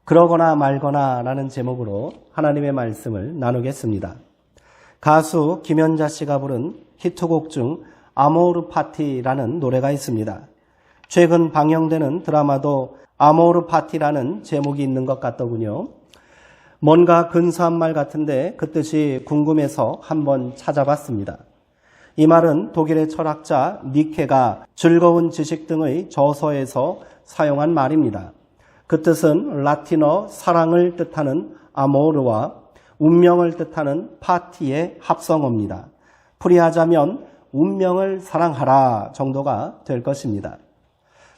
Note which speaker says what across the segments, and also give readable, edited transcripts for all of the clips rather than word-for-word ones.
Speaker 1: 그러거나 말거나 라는 제목으로 하나님의 말씀을 나누겠습니다. 가수 김연자 씨가 부른 히트곡 중 아모르 파티라는 노래가 있습니다. 최근 방영되는 드라마도 아모르 파티라는 제목이 있는 것 같더군요. 뭔가 근사한 말 같은데 그 뜻이 궁금해서 한번 찾아봤습니다. 이 말은 독일의 철학자 니케가 즐거운 지식 등의 저서에서 사용한 말입니다. 그 뜻은 라틴어 사랑을 뜻하는 아모르와 운명을 뜻하는 파티의 합성어입니다. 풀이하자면 운명을 사랑하라 정도가 될 것입니다.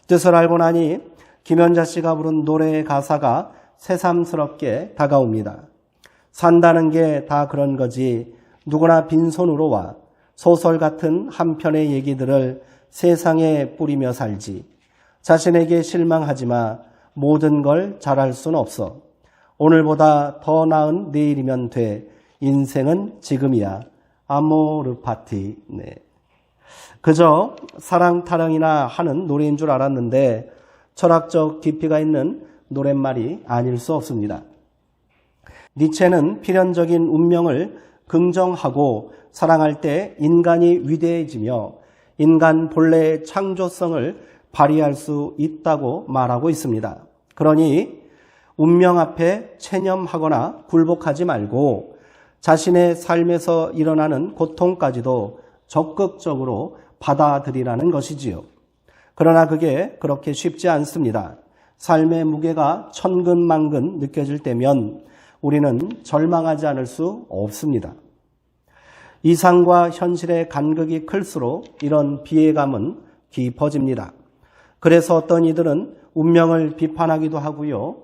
Speaker 1: 뜻을 알고 나니 김연자 씨가 부른 노래의 가사가 새삼스럽게 다가옵니다. 산다는 게 다 그런 거지 누구나 빈손으로 와 소설 같은 한 편의 얘기들을 세상에 뿌리며 살지. 자신에게 실망하지 마. 모든 걸 잘할 수는 없어. 오늘보다 더 나은 내일이면 돼. 인생은 지금이야. 아모르 파티. 네. 그저 사랑 타령이나 하는 노래인 줄 알았는데 철학적 깊이가 있는 노랫말이 아닐 수 없습니다. 니체는 필연적인 운명을 긍정하고 사랑할 때 인간이 위대해지며 인간 본래의 창조성을 발휘할 수 있다고 말하고 있습니다. 그러니 운명 앞에 체념하거나 굴복하지 말고 자신의 삶에서 일어나는 고통까지도 적극적으로 받아들이라는 것이지요. 그러나 그게 그렇게 쉽지 않습니다. 삶의 무게가 천근만근 느껴질 때면 우리는 절망하지 않을 수 없습니다. 이상과 현실의 간극이 클수록 이런 비애감은 깊어집니다. 그래서 어떤 이들은 운명을 비판하기도 하고요.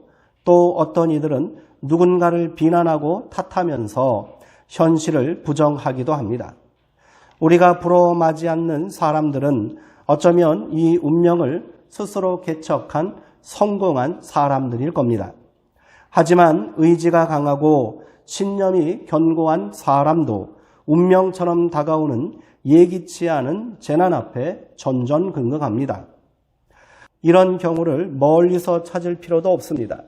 Speaker 1: 또 어떤 이들은 누군가를 비난하고 탓하면서 현실을 부정하기도 합니다. 우리가 부러워하지 않는 사람들은 어쩌면 이 운명을 스스로 개척한 성공한 사람들일 겁니다. 하지만 의지가 강하고 신념이 견고한 사람도 운명처럼 다가오는 예기치 않은 재난 앞에 전전긍긍합니다. 이런 경우를 멀리서 찾을 필요도 없습니다.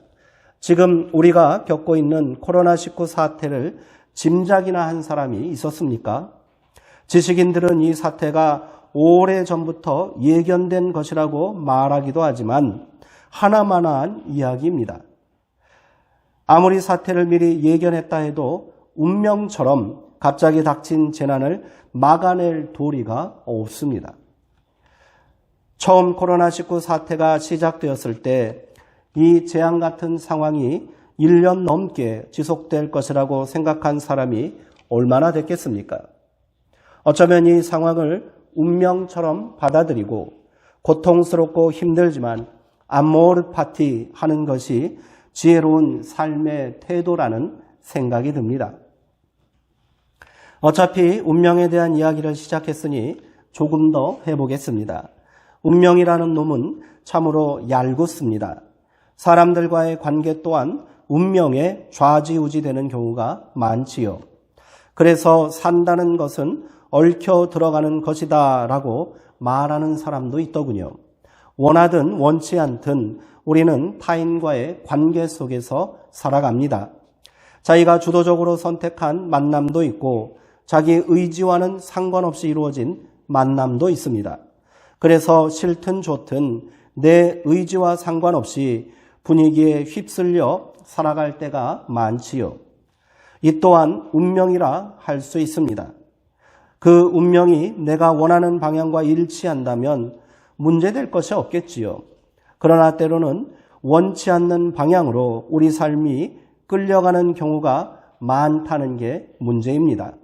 Speaker 1: 지금 우리가 겪고 있는 코로나19 사태를 짐작이나 한 사람이 있었습니까? 지식인들은 이 사태가 오래전부터 예견된 것이라고 말하기도 하지만 하나만한 이야기입니다. 아무리 사태를 미리 예견했다 해도 운명처럼 갑자기 닥친 재난을 막아낼 도리가 없습니다. 처음 코로나19 사태가 시작되었을 때 이 재앙 같은 상황이 1년 넘게 지속될 것이라고 생각한 사람이 얼마나 됐겠습니까? 어쩌면 이 상황을 운명처럼 받아들이고 고통스럽고 힘들지만 아모르 파티 하는 것이 지혜로운 삶의 태도라는 생각이 듭니다. 어차피 운명에 대한 이야기를 시작했으니 조금 더 해보겠습니다. 운명이라는 놈은 참으로 얄궂습니다. 사람들과의 관계 또한 운명에 좌지우지되는 경우가 많지요. 그래서 산다는 것은 얽혀 들어가는 것이다 라고 말하는 사람도 있더군요. 원하든 원치 않든 우리는 타인과의 관계 속에서 살아갑니다. 자기가 주도적으로 선택한 만남도 있고 자기 의지와는 상관없이 이루어진 만남도 있습니다. 그래서 싫든 좋든 내 의지와 상관없이 분위기에 휩쓸려 살아갈 때가 많지요. 이 또한 운명이라 할 수 있습니다. 그 운명이 내가 원하는 방향과 일치한다면 문제될 것이 없겠지요. 그러나 때로는 원치 않는 방향으로 우리 삶이 끌려가는 경우가 많다는 게 문제입니다.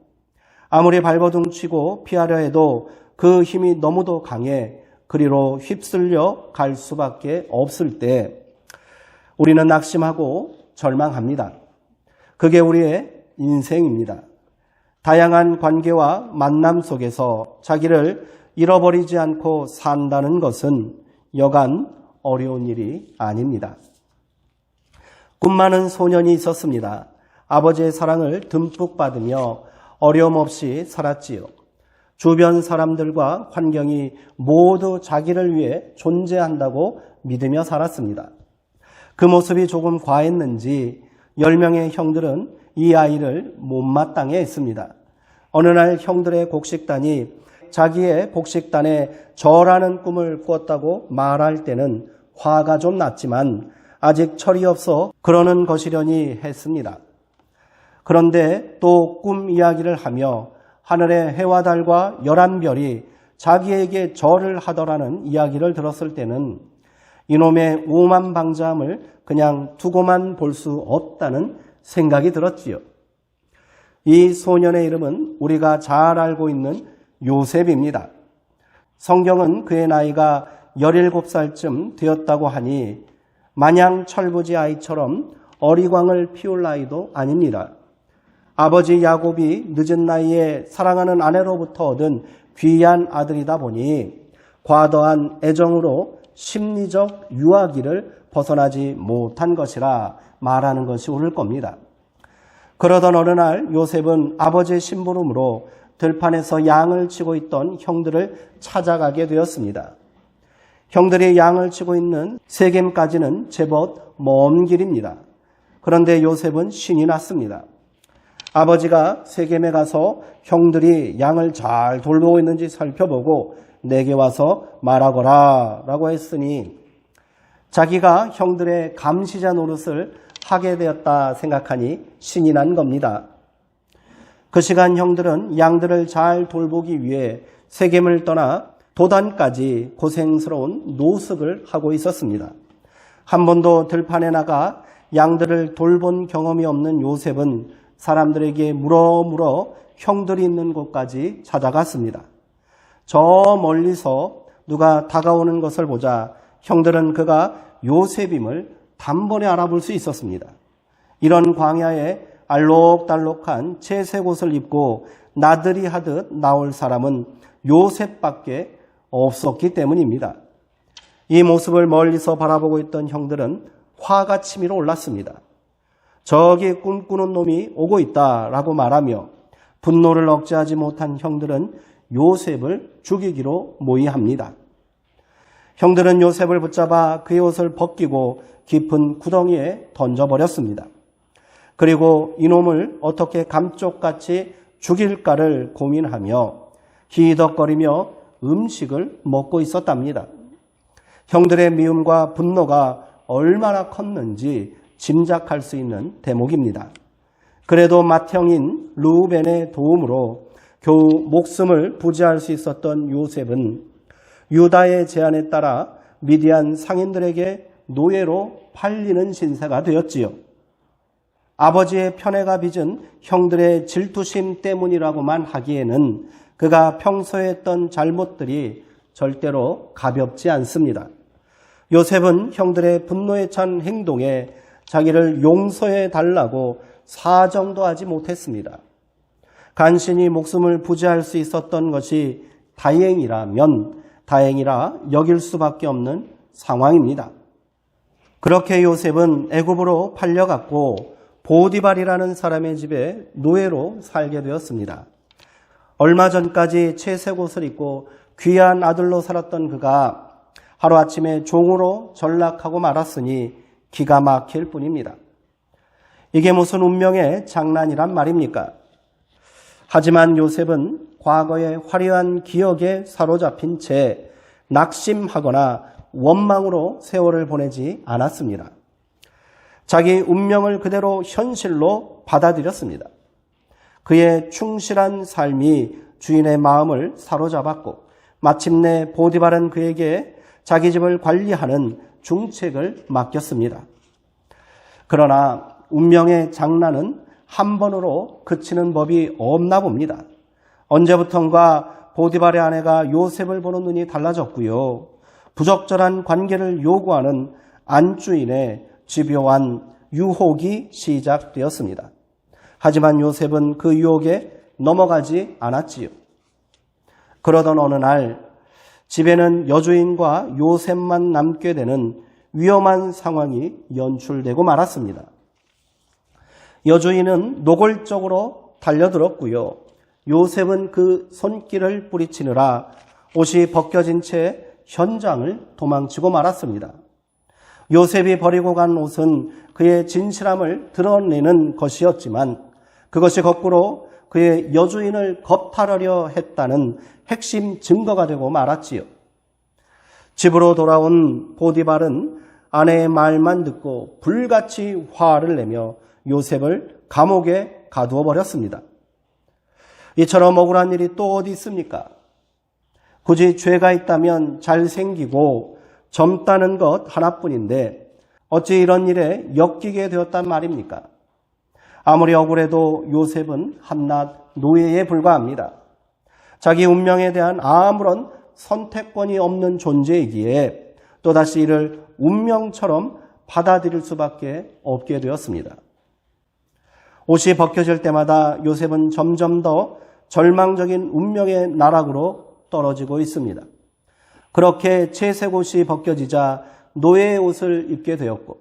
Speaker 1: 아무리 발버둥 치고 피하려 해도 그 힘이 너무도 강해 그리로 휩쓸려 갈 수밖에 없을 때 우리는 낙심하고 절망합니다. 그게 우리의 인생입니다. 다양한 관계와 만남 속에서 자기를 잃어버리지 않고 산다는 것은 여간 어려운 일이 아닙니다. 꿈 많은 소년이 있었습니다. 아버지의 사랑을 듬뿍 받으며 어려움 없이 살았지요. 주변 사람들과 환경이 모두 자기를 위해 존재한다고 믿으며 살았습니다. 그 모습이 조금 과했는지 10명의 형들은 이 아이를 못마땅해 했습니다. 어느 날 형들의 곡식단이 자기의 곡식단에 절하는 꿈을 꾸었다고 말할 때는 화가 좀 났지만 아직 철이 없어 그러는 것이려니 했습니다. 그런데 또 꿈 이야기를 하며 하늘의 해와 달과 11별이 자기에게 절을 하더라는 이야기를 들었을 때는 이놈의 오만방자함을 그냥 두고만 볼 수 없다는 생각이 들었지요. 이 소년의 이름은 우리가 잘 알고 있는 요셉입니다. 성경은 그의 나이가 17살쯤 되었다고 하니 마냥 철부지 아이처럼 어리광을 피울 나이도 아닙니다. 아버지 야곱이 늦은 나이에 사랑하는 아내로부터 얻은 귀한 아들이다 보니 과도한 애정으로 심리적 유아기를 벗어나지 못한 것이라 말하는 것이 옳을 겁니다. 그러던 어느 날 요셉은 아버지의 심부름으로 들판에서 양을 치고 있던 형들을 찾아가게 되었습니다. 형들이 양을 치고 있는 세겜까지는 제법 먼 길입니다. 그런데 요셉은 신이 났습니다. 아버지가 세겜에 가서 형들이 양을 잘 돌보고 있는지 살펴보고 내게 와서 말하거라 라고 했으니 자기가 형들의 감시자 노릇을 하게 되었다 생각하니 신이 난 겁니다. 그 시간 형들은 양들을 잘 돌보기 위해 세겜을 떠나 도단까지 고생스러운 노숙을 하고 있었습니다. 한 번도 들판에 나가 양들을 돌본 경험이 없는 요셉은 사람들에게 물어 형들이 있는 곳까지 찾아갔습니다. 저 멀리서 누가 다가오는 것을 보자 형들은 그가 요셉임을 단번에 알아볼 수 있었습니다. 이런 광야에 알록달록한 채색 옷을 입고 나들이 하듯 나올 사람은 요셉밖에 없었기 때문입니다. 이 모습을 멀리서 바라보고 있던 형들은 화가 치밀어 올랐습니다. 저기 꿈꾸는 놈이 오고 있다라고 말하며 분노를 억제하지 못한 형들은 요셉을 죽이기로 모의합니다. 형들은 요셉을 붙잡아 그의 옷을 벗기고 깊은 구덩이에 던져버렸습니다. 그리고 이놈을 어떻게 감쪽같이 죽일까를 고민하며 히덕거리며 음식을 먹고 있었답니다. 형들의 미움과 분노가 얼마나 컸는지 짐작할 수 있는 대목입니다. 그래도 맏형인 르우벤의 도움으로 겨우 목숨을 부지할 수 있었던 요셉은 유다의 제안에 따라 미디안 상인들에게 노예로 팔리는 신세가 되었지요. 아버지의 편애가 빚은 형들의 질투심 때문이라고만 하기에는 그가 평소에 했던 잘못들이 절대로 가볍지 않습니다. 요셉은 형들의 분노에 찬 행동에 자기를 용서해 달라고 사정도 하지 못했습니다. 간신히 목숨을 부지할 수 있었던 것이 다행이라 여길 수밖에 없는 상황입니다. 그렇게 요셉은 애굽으로 팔려갔고 보디발이라는 사람의 집에 노예로 살게 되었습니다. 얼마 전까지 채색 옷을 입고 귀한 아들로 살았던 그가 하루아침에 종으로 전락하고 말았으니 기가 막힐 뿐입니다. 이게 무슨 운명의 장난이란 말입니까? 하지만 요셉은 과거의 화려한 기억에 사로잡힌 채 낙심하거나 원망으로 세월을 보내지 않았습니다. 자기 운명을 그대로 현실로 받아들였습니다. 그의 충실한 삶이 주인의 마음을 사로잡았고 마침내 보디발은 그에게 자기 집을 관리하는 중책을 맡겼습니다. 그러나 운명의 장난은 한 번으로 그치는 법이 없나 봅니다. 언제부턴가 보디발의 아내가 요셉을 보는 눈이 달라졌고요. 부적절한 관계를 요구하는 안주인의 집요한 유혹이 시작되었습니다. 하지만 요셉은 그 유혹에 넘어가지 않았지요. 그러던 어느 날 집에는 여주인과 요셉만 남게 되는 위험한 상황이 연출되고 말았습니다. 여주인은 노골적으로 달려들었고요. 요셉은 그 손길을 뿌리치느라 옷이 벗겨진 채 현장을 도망치고 말았습니다. 요셉이 버리고 간 옷은 그의 진실함을 드러내는 것이었지만 그것이 거꾸로 그의 여주인을 겁탈하려 했다는 핵심 증거가 되고 말았지요. 집으로 돌아온 보디발은 아내의 말만 듣고 불같이 화를 내며 요셉을 감옥에 가두어 버렸습니다. 이처럼 억울한 일이 또 어디 있습니까? 굳이 죄가 있다면 잘생기고 젊다는 것 하나뿐인데 어찌 이런 일에 엮이게 되었단 말입니까? 아무리 억울해도 요셉은 한낱 노예에 불과합니다. 자기 운명에 대한 아무런 선택권이 없는 존재이기에 또다시 이를 운명처럼 받아들일 수밖에 없게 되었습니다. 옷이 벗겨질 때마다 요셉은 점점 더 절망적인 운명의 나락으로 떨어지고 있습니다. 그렇게 채색 옷이 벗겨지자 노예의 옷을 입게 되었고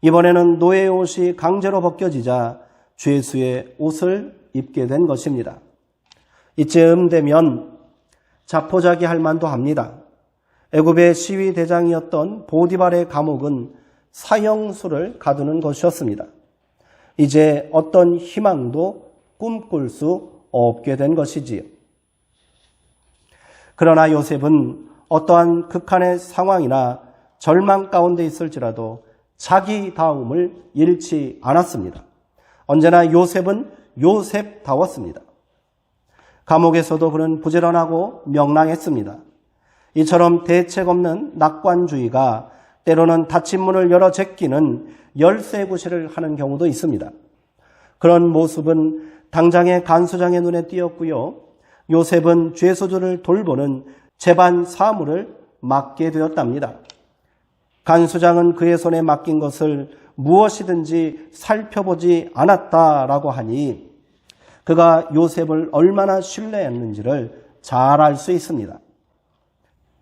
Speaker 1: 이번에는 노예의 옷이 강제로 벗겨지자 죄수의 옷을 입게 된 것입니다. 이쯤 되면 자포자기할 만도 합니다. 애굽의 시위 대장이었던 보디발의 감옥은 사형수를 가두는 것이었습니다. 이제 어떤 희망도 꿈꿀 수 없게 된 것이지요. 그러나 요셉은 어떠한 극한의 상황이나 절망 가운데 있을지라도 자기다움을 잃지 않았습니다. 언제나 요셉은 요셉다웠습니다. 감옥에서도 그는 부지런하고 명랑했습니다. 이처럼 대책 없는 낙관주의가 때로는 닫힌 문을 열어 제끼는 열쇠구시를 하는 경우도 있습니다. 그런 모습은 당장의 간수장의 눈에 띄었고요. 요셉은 죄수들을 돌보는 재반 사무를 맡게 되었답니다. 간수장은 그의 손에 맡긴 것을 무엇이든지 살펴보지 않았다라고 하니 그가 요셉을 얼마나 신뢰했는지를 잘 알 수 있습니다.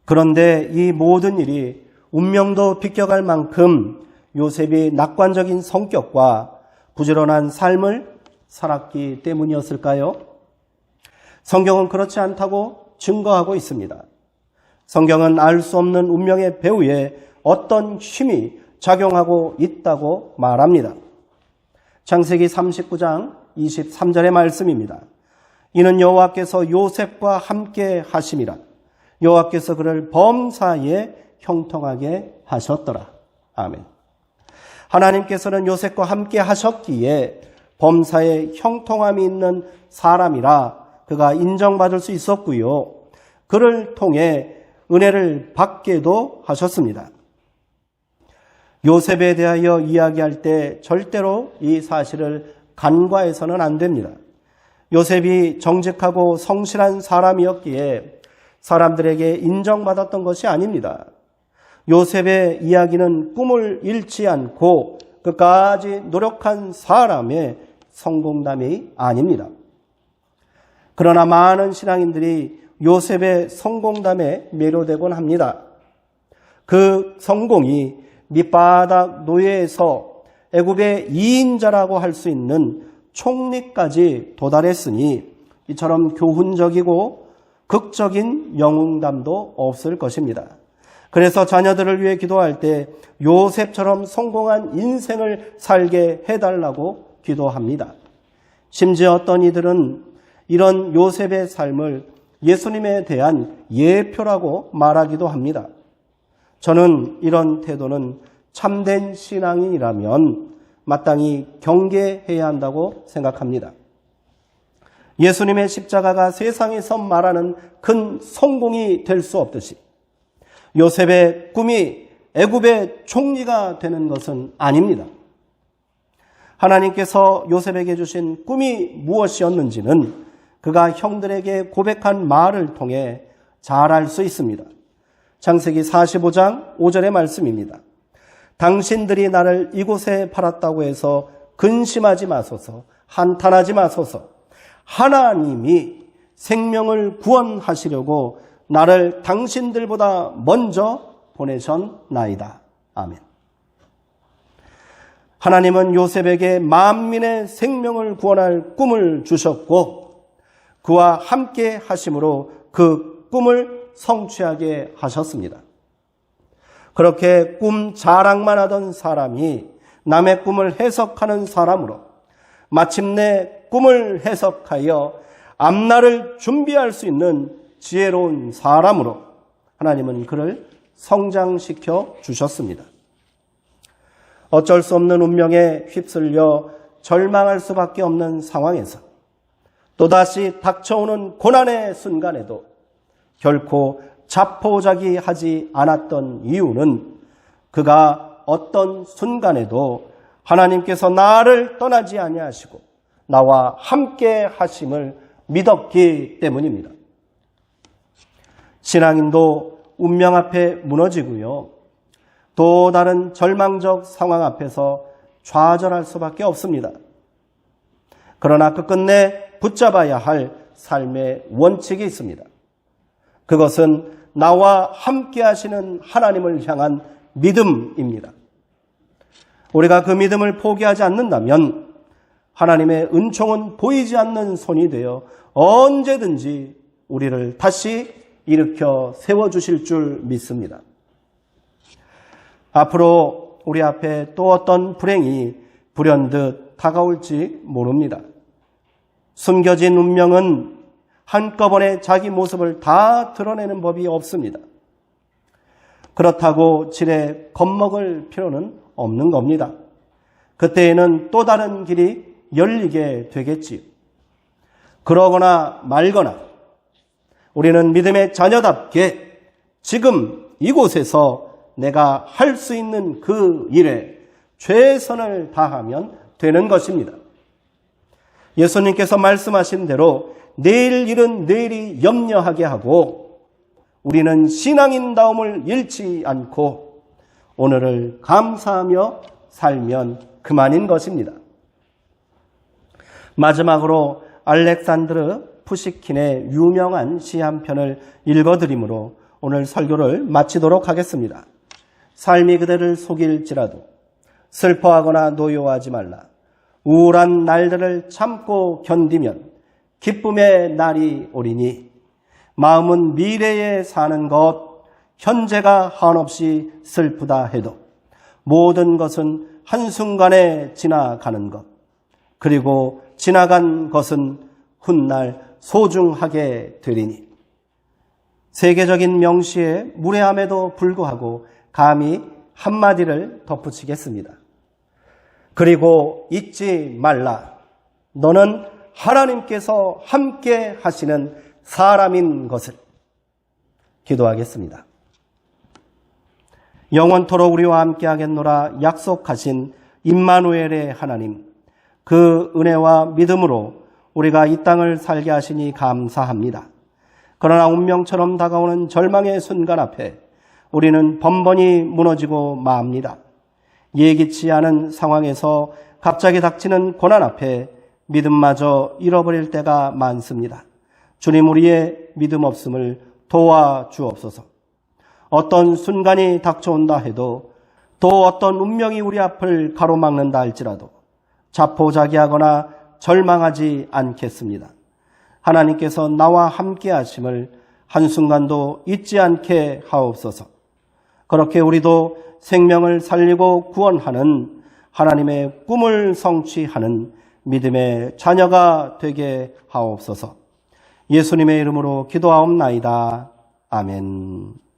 Speaker 1: 그런데 이 모든 일이 운명도 비껴갈 만큼 요셉이 낙관적인 성격과 부지런한 삶을 살았기 때문이었을까요? 성경은 그렇지 않다고 증거하고 있습니다. 성경은 알 수 없는 운명의 배후에 어떤 힘이 작용하고 있다고 말합니다. 창세기 39장 23절의 말씀입니다. 이는 여호와께서 요셉과 함께 하심이라. 여호와께서 그를 범사에 형통하게 하셨더라. 아멘. 하나님께서는 요셉과 함께 하셨기에 범사에 형통함이 있는 사람이라 그가 인정받을 수 있었고요. 그를 통해 은혜를 받게도 하셨습니다. 요셉에 대하여 이야기할 때 절대로 이 사실을 간과해서는 안 됩니다. 요셉이 정직하고 성실한 사람이었기에 사람들에게 인정받았던 것이 아닙니다. 요셉의 이야기는 꿈을 잃지 않고 끝까지 노력한 사람의 성공담이 아닙니다. 그러나 많은 신앙인들이 요셉의 성공담에 매료되곤 합니다. 그 성공이 밑바닥 노예에서 애굽의 2인자라고 할 수 있는 총리까지 도달했으니 이처럼 교훈적이고 극적인 영웅담도 없을 것입니다. 그래서 자녀들을 위해 기도할 때 요셉처럼 성공한 인생을 살게 해달라고 기도합니다. 심지어 어떤 이들은 이런 요셉의 삶을 예수님에 대한 예표라고 말하기도 합니다. 저는 이런 태도는 참된 신앙인이라면 마땅히 경계해야 한다고 생각합니다. 예수님의 십자가가 세상에서 말하는 큰 성공이 될 수 없듯이 요셉의 꿈이 애굽의 총리가 되는 것은 아닙니다. 하나님께서 요셉에게 주신 꿈이 무엇이었는지는 그가 형들에게 고백한 말을 통해 잘 알 수 있습니다. 창세기 45장 5절의 말씀입니다. 당신들이 나를 이곳에 팔았다고 해서 근심하지 마소서, 한탄하지 마소서. 하나님이 생명을 구원하시려고 나를 당신들보다 먼저 보내셨나이다. 아멘. 하나님은 요셉에게 만민의 생명을 구원할 꿈을 주셨고 그와 함께 하심으로 그 꿈을 성취하게 하셨습니다. 그렇게 꿈 자랑만 하던 사람이 남의 꿈을 해석하는 사람으로 마침내 꿈을 해석하여 앞날을 준비할 수 있는 지혜로운 사람으로 하나님은 그를 성장시켜 주셨습니다. 어쩔 수 없는 운명에 휩쓸려 절망할 수밖에 없는 상황에서 또다시 닥쳐오는 고난의 순간에도 결코 자포자기하지 않았던 이유는 그가 어떤 순간에도 하나님께서 나를 떠나지 아니하시고 나와 함께 하심을 믿었기 때문입니다. 신앙인도 운명 앞에 무너지고요. 또 다른 절망적 상황 앞에서 좌절할 수밖에 없습니다. 그러나 끝끝내 붙잡아야 할 삶의 원칙이 있습니다. 그것은 나와 함께 하시는 하나님을 향한 믿음입니다. 우리가 그 믿음을 포기하지 않는다면 하나님의 은총은 보이지 않는 손이 되어 언제든지 우리를 다시 일으켜 세워주실 줄 믿습니다. 앞으로 우리 앞에 또 어떤 불행이 불현듯 다가올지 모릅니다. 숨겨진 운명은 한꺼번에 자기 모습을 다 드러내는 법이 없습니다. 그렇다고 지레 겁먹을 필요는 없는 겁니다. 그때에는 또 다른 길이 열리게 되겠지요. 그러거나 말거나 우리는 믿음의 자녀답게 지금 이곳에서 내가 할 수 있는 그 일에 최선을 다하면 되는 것입니다. 예수님께서 말씀하신 대로 내일 일은 내일이 염려하게 하고 우리는 신앙인다움을 잃지 않고 오늘을 감사하며 살면 그만인 것입니다. 마지막으로 알렉산드르 푸시킨의 유명한 시 한 편을 읽어드리므로 오늘 설교를 마치도록 하겠습니다. 삶이 그대를 속일지라도 슬퍼하거나 노여워하지 말라. 우울한 날들을 참고 견디면 기쁨의 날이 오리니 마음은 미래에 사는 것 현재가 한없이 슬프다 해도 모든 것은 한순간에 지나가는 것 그리고 지나간 것은 훗날 소중하게 되리니 세계적인 명시의 무례함에도 불구하고 감히 한마디를 덧붙이겠습니다. 그리고 잊지 말라. 너는 하나님께서 함께 하시는 사람인 것을. 기도하겠습니다. 영원토록 우리와 함께 하겠노라 약속하신 임마누엘의 하나님, 그 은혜와 믿음으로 우리가 이 땅을 살게 하시니 감사합니다. 그러나 운명처럼 다가오는 절망의 순간 앞에 우리는 번번이 무너지고 맙니다. 예기치 않은 상황에서 갑자기 닥치는 고난 앞에 믿음마저 잃어버릴 때가 많습니다. 주님, 우리의 믿음 없음을 도와주옵소서. 어떤 순간이 닥쳐온다 해도 또 어떤 운명이 우리 앞을 가로막는다 할지라도 자포자기하거나 절망하지 않겠습니다. 하나님께서 나와 함께 하심을 한순간도 잊지 않게 하옵소서. 그렇게 우리도 생명을 살리고 구원하는 하나님의 꿈을 성취하는 믿음의 자녀가 되게 하옵소서. 예수님의 이름으로 기도하옵나이다. 아멘.